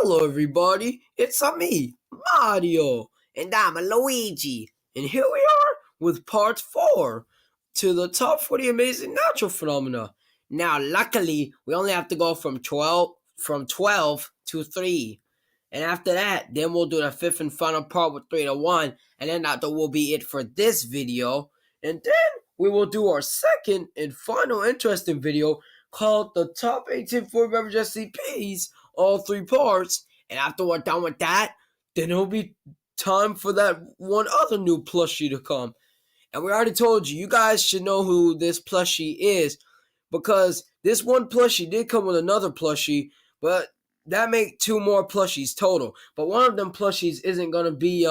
Hello everybody, it's me, Mario, and I'm a Luigi, and here we are with part 4 to the top 40 amazing natural phenomena. Now luckily, we only have to go from 12 to 3. And after that, then we'll do the 5th and final part with 3 to 1, and then that will be it for this video. And then we will do our second and final interesting video called the top 18 food beverage SCPs, all 3 parts. And after we're done with that, then it'll be time for that one other new plushie to come. And we already told you, you guys should know who this plushie is, because this one plushie did come with another plushie, but that make 2 more plushies total. But one of them plushies isn't gonna be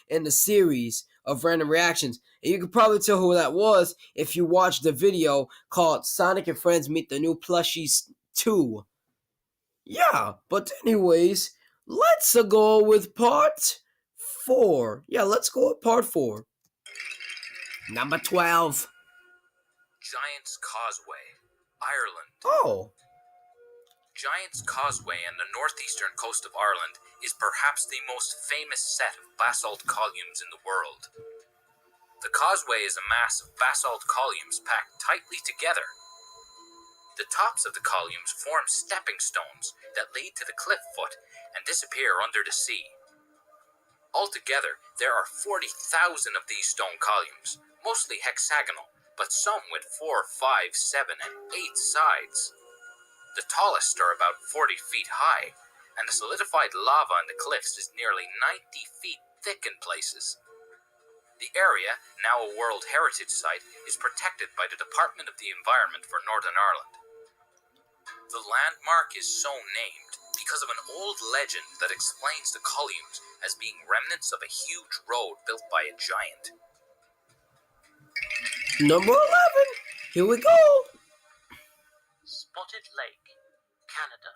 in the series of random reactions. And you could probably tell who that was if you watched the video called Sonic and Friends Meet the New Plushies 2. Yeah, but anyways, let's go with part 4. Yeah, let's go with part 4. Number 12. Giant's Causeway, Ireland. Oh. Giant's Causeway on the northeastern coast of Ireland is perhaps the most famous set of basalt columns in the world. The causeway is a mass of basalt columns packed tightly together. The tops of the columns form stepping stones that lead to the cliff foot and disappear under the sea. Altogether, there are 40,000 of these stone columns, mostly hexagonal, but some with 4, 5, 7, and 8 sides. The tallest are about 40 feet high, and the solidified lava on the cliffs is nearly 90 feet thick in places. The area, now a World Heritage Site, is protected by the Department of the Environment for Northern Ireland. The landmark is so named because of an old legend that explains the columns as being remnants of a huge road built by a giant. Number 11. Here we go. Spotted Lake, Canada.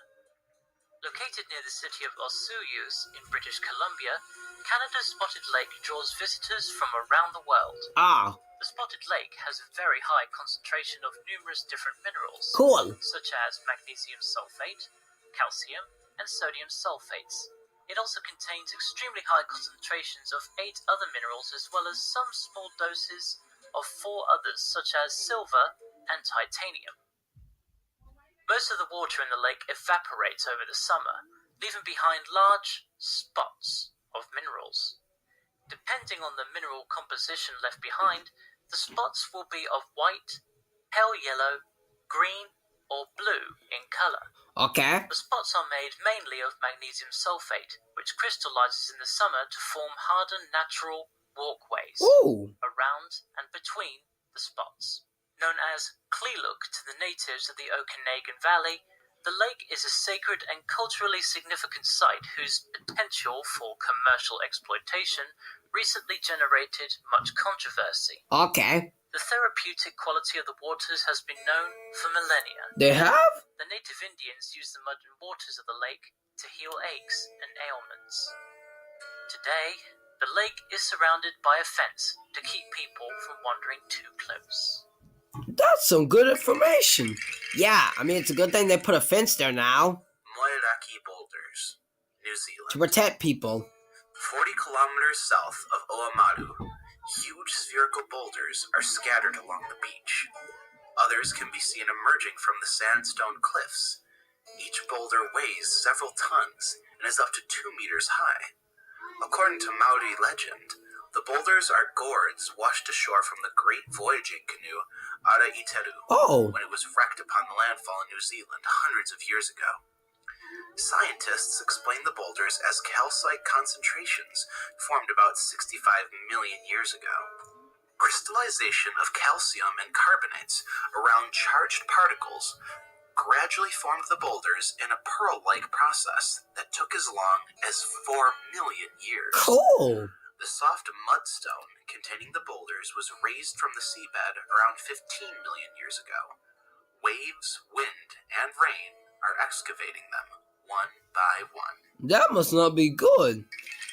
Located near the city of Osoyoos in British Columbia, Canada's Spotted Lake draws visitors from around the world. Ah. The Spotted Lake has a very high concentration of numerous different minerals, Cool. such as magnesium sulfate, calcium, and sodium sulfates. It also contains extremely high concentrations of 8 other minerals, as well as some small doses of 4 others, such as silver and titanium. Most of the water in the lake evaporates over the summer, leaving behind large spots of minerals. Depending on the mineral composition left behind, the spots will be of white, pale yellow, green, or blue in color. Okay. The spots are made mainly of magnesium sulfate, which crystallizes in the summer to form hardened natural walkways around and between the spots. Known as Cleeluk to the natives of the Okanagan Valley, the lake is a sacred and culturally significant site whose potential for commercial exploitation recently generated much controversy. Okay. The therapeutic quality of the waters has been known for millennia. They have? The native Indians use the mud and waters of the lake to heal aches and ailments. Today, the lake is surrounded by a fence to keep people from wandering too close. That's some good information. Yeah, I mean, it's a good thing they put a fence there now. Moeraki Boulders, New Zealand. To protect people. 40 kilometers south of Oamaru, huge spherical boulders are scattered along the beach. Others can be seen emerging from the sandstone cliffs. Each boulder weighs several tons and is up to 2 meters high. According to Maori legend, the boulders are gourds washed ashore from the great voyaging canoe Ara Iteru when it was wrecked upon the landfall in New Zealand hundreds of years ago. Scientists explain the boulders as calcite concentrations formed about 65 million years ago. Crystallization of calcium and carbonates around charged particles gradually formed the boulders in a pearl-like process that took as long as 4 million years. Cool. The soft mudstone containing the boulders was raised from the seabed around 15 million years ago. Waves, wind, and rain are excavating them one by one. That must not be good.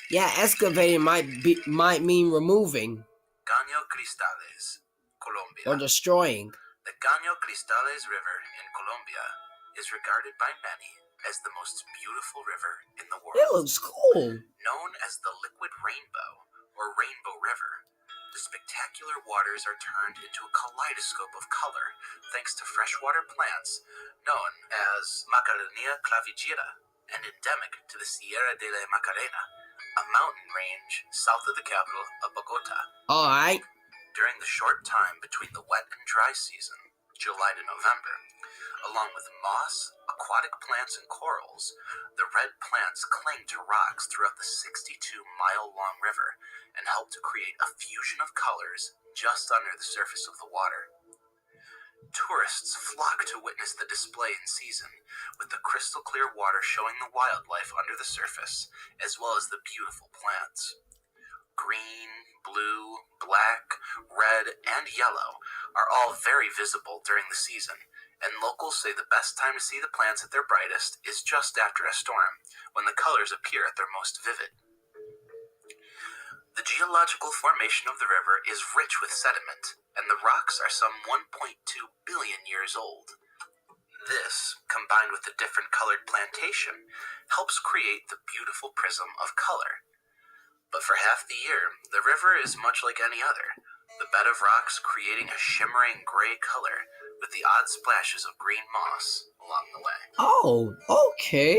Yeah, excavating might mean removing. Caño Cristales, Colombia. Or destroying. The Caño Cristales River in Colombia is regarded by many as the most beautiful river in the that looks cool. Known as the Liquid Rainbow, or Rainbow River, the spectacular waters are turned into a kaleidoscope of color thanks to freshwater plants known as Macarenia clavigera and endemic to the Sierra de la Macarena, a mountain range south of the capital of Bogota. Alright. During the short time between the wet and dry season, July to November, along with moss, aquatic plants, and corals, the red plants cling to rocks throughout the 62-mile-long river and help to create a fusion of colors just under the surface of the water. Tourists flock to witness the display in season, with the crystal clear water showing the wildlife under the surface, as well as the beautiful plants. Green, blue, black, red, and yellow are all very visible during the season, and locals say the best time to see the plants at their brightest is just after a storm, when the colors appear at their most vivid. The geological formation of the river is rich with sediment, and the rocks are some 1.2 billion years old. This, combined with the different colored plantation, helps create the beautiful prism of color. But for half the year, the river is much like any other, the bed of rocks creating a shimmering gray color with the odd splashes of green moss along the way. Oh, okay.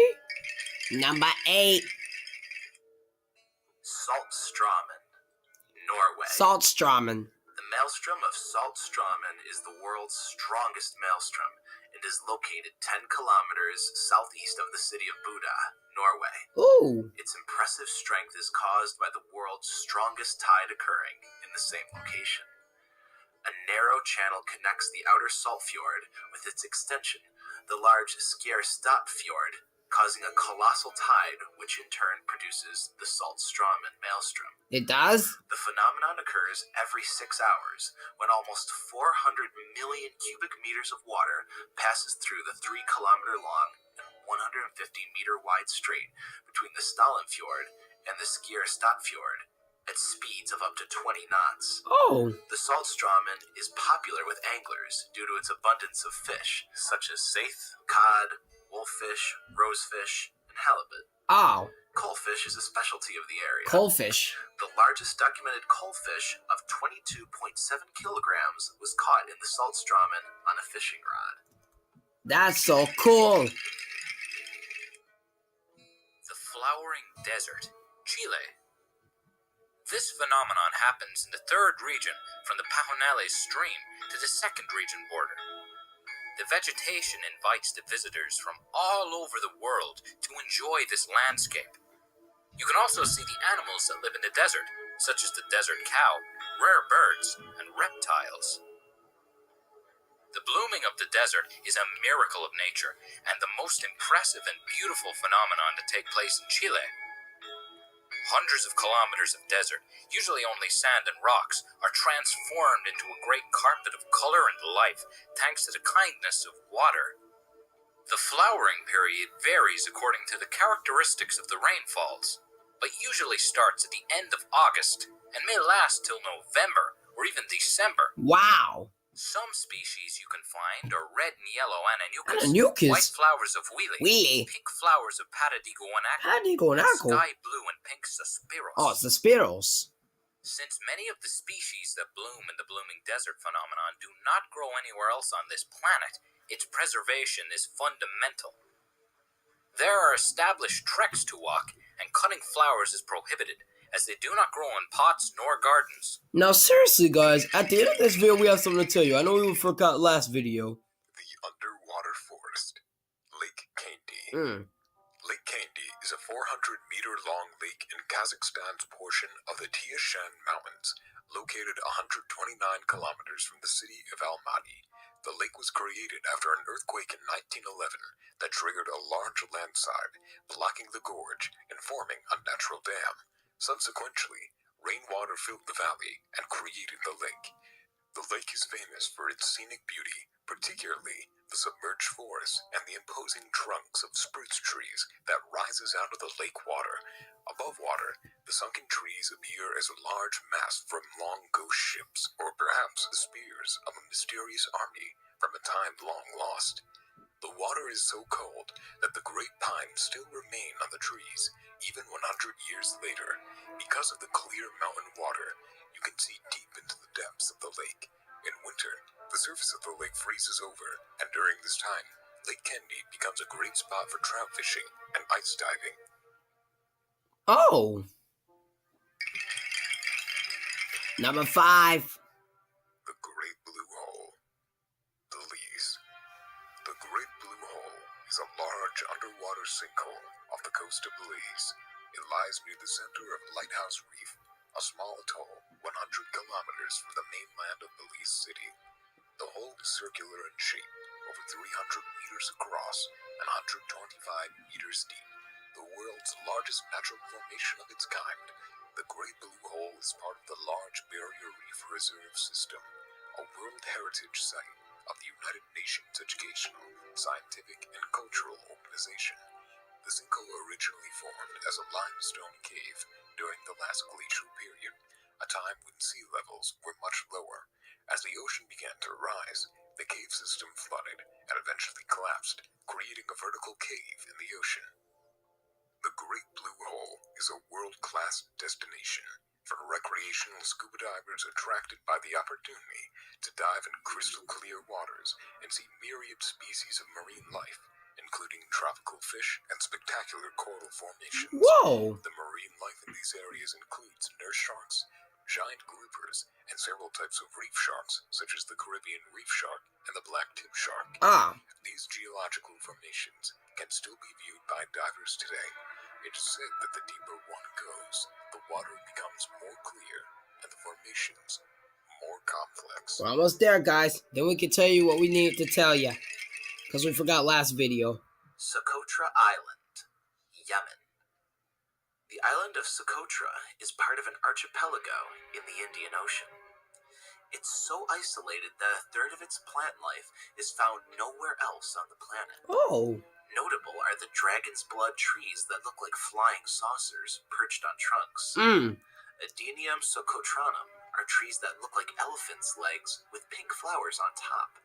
Number 8. Saltstraumen, Norway. Saltstraumen. The maelstrom of Saltstraumen is the world's strongest maelstrom and is located 10 kilometers southeast of the city of Buda, Norway. Ooh. Its impressive strength is caused by the world's strongest tide occurring in the same location. A narrow channel connects the outer salt fjord with its extension, the large Skjerstad fjord, causing a colossal tide, which in turn produces the Saltstraumen maelstrom. It does? The phenomenon occurs every 6 hours, when almost 400 million cubic meters of water passes through the 3-kilometer-long and 150-meter-wide strait between the Stallenfjord and the Skjerstad fjord at speeds of up to 20 knots. Oh. The Saltstraumen is popular with anglers due to its abundance of fish, such as saithe, cod, wolffish, rosefish, and halibut. Oh. Coalfish is a specialty of the area. Coalfish. The largest documented coalfish of 22.7 kilograms was caught in the Saltstraumen on a fishing rod. That's so cool. The flowering desert, Chile. This phenomenon happens in the third region from the Pajonales stream to the second region border. The vegetation invites the visitors from all over the world to enjoy this landscape. You can also see the animals that live in the desert, such as the desert cow, rare birds, and reptiles. The blooming of the desert is a miracle of nature and the most impressive and beautiful phenomenon to take place in Chile. Hundreds of kilometers of desert, usually only sand and rocks, are transformed into a great carpet of color and life thanks to the kindness of water. The flowering period varies according to the characteristics of the rainfalls, but usually starts at the end of August and may last till November or even December. Wow. Some species you can find are red and yellow ananucas, Ananucas? white flowers of wheelie, pink flowers of Paradigonaco. sky blue and pink suspiros. Oh, it's the spirals. Since many of the species that bloom in the blooming desert phenomenon do not grow anywhere else on this planet, its preservation is fundamental. There are established treks to walk, and cutting flowers is prohibited, as they do not grow in pots nor gardens. Now seriously guys, at the end of this video we have something to tell you. I know we forgot last video. The underwater forest, Lake Kaindy. Lake Kaindy is a 400-meter-long lake in Kazakhstan's portion of the Tian Shan Mountains, located 129 kilometers from the city of Almaty. The lake was created after an earthquake in 1911 that triggered a large landslide, blocking the gorge and forming a natural dam. Subsequently, rainwater filled the valley and created the lake. The lake is famous for its scenic beauty, particularly the submerged forests and the imposing trunks of spruce trees that rises out of the lake water. Above water, the sunken trees appear as a large mass from long ghost ships, or perhaps the spears of a mysterious army from a time long lost. The water is so cold that the great pines still remain on the trees, Even 100 years later, because of the clear mountain water, you can see deep into the depths of the lake. In winter, the surface of the lake freezes over, and during this time, Lake Kaindy becomes a great spot for trout fishing and ice diving. Oh. Number 5. The Great Blue Hole. Belize. The Great Blue Hole is a large underwater sinkhole off the coast of Belize. It lies near the center of Lighthouse Reef, a small atoll 100 kilometers from the mainland of Belize City. The hole is circular in shape, over 300 meters across and 125 meters deep. The world's largest natural formation of its kind, the Great Blue Hole is part of the Large Barrier Reef Reserve System, a World Heritage Site of the United Nations Educational, Scientific, and Cultural Organization. The sinkhole originally formed as a limestone cave during the last glacial period, a time when sea levels were much lower. As the ocean began to rise, the cave system flooded and eventually collapsed, creating a vertical cave in the ocean. The Great Blue Hole is a world-class destination for recreational scuba divers attracted by the opportunity to dive in crystal-clear waters and see myriad species of marine life, including tropical fish and spectacular coral formations. Whoa! The marine life in these areas includes nurse sharks, giant groupers, and several types of reef sharks, such as the Caribbean reef shark and the black-tip shark. These geological formations can still be viewed by divers today. It is said that the deeper one goes, the water becomes more clear and the formations more complex. We're almost there, guys. Then we can tell you what we needed to tell you, because we forgot last video. Socotra Island, Yemen. The island of Socotra is part of an archipelago in the Indian Ocean. It's so isolated that a third of its plant life is found nowhere else on the planet. Oh. Notable are the dragon's blood trees that look like flying saucers perched on trunks. Adenium socotranum are trees that look like elephants' legs with pink flowers on top.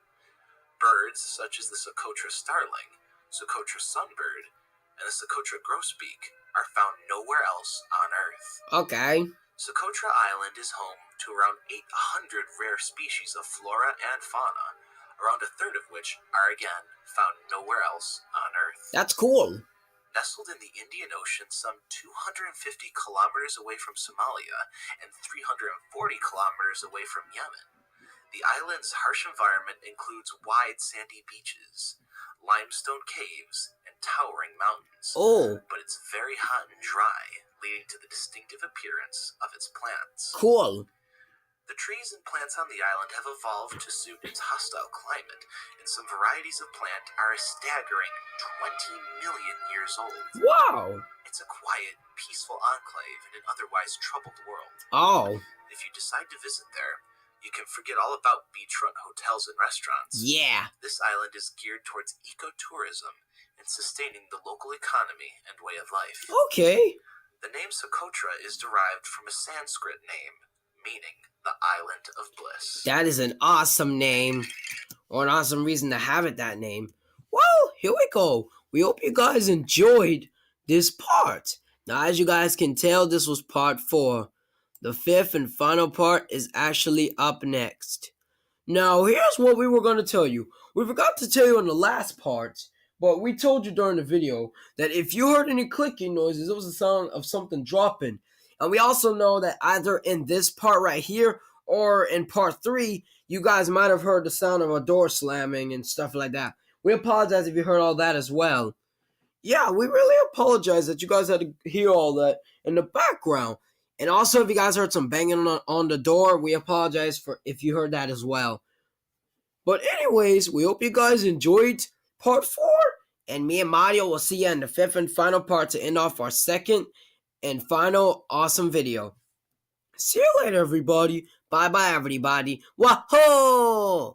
Birds such as the Socotra starling, Socotra sunbird, and the Socotra grosbeak are found nowhere else on Earth. Okay. Socotra Island is home to around 800 rare species of flora and fauna, around a third of which are again found nowhere else on Earth. That's cool. Nestled in the Indian Ocean some 250 kilometers away from Somalia and 340 kilometers away from Yemen, the island's harsh environment includes wide sandy beaches, limestone caves, and towering mountains. But it's very hot and dry, leading to the distinctive appearance of its plants. Cool. The trees and plants on the island have evolved to suit its hostile climate, and some varieties of plant are a staggering 20 million years old. Wow! It's a quiet, peaceful enclave in an otherwise troubled world. Oh. If you decide to visit there, you can forget all about beachfront hotels and restaurants. Yeah. This island is geared towards ecotourism and sustaining the local economy and way of life. Okay. The name Socotra is derived from a Sanskrit name, meaning the Island of Bliss. That is an awesome name, or an awesome reason to have it that name. Well, here we go. We hope you guys enjoyed this part. Now, as you guys can tell, this was part 4. The 5th and final part is actually up next. Now, here's what we were going to tell you. We forgot to tell you in the last part, but we told you during the video that if you heard any clicking noises, it was the sound of something dropping. And we also know that either in this part right here or in part 3, you guys might have heard the sound of a door slamming and stuff like that. We apologize if you heard all that as well. Yeah, we really apologize that you guys had to hear all that in the background. And also, if you guys heard some banging on the door, we apologize for if you heard that as well. But anyways, we hope you guys enjoyed part 4. And me and Mario will see you in the 5th and final part to end off our 2nd and final awesome video. See you later, everybody. Bye-bye, everybody. Wahoo!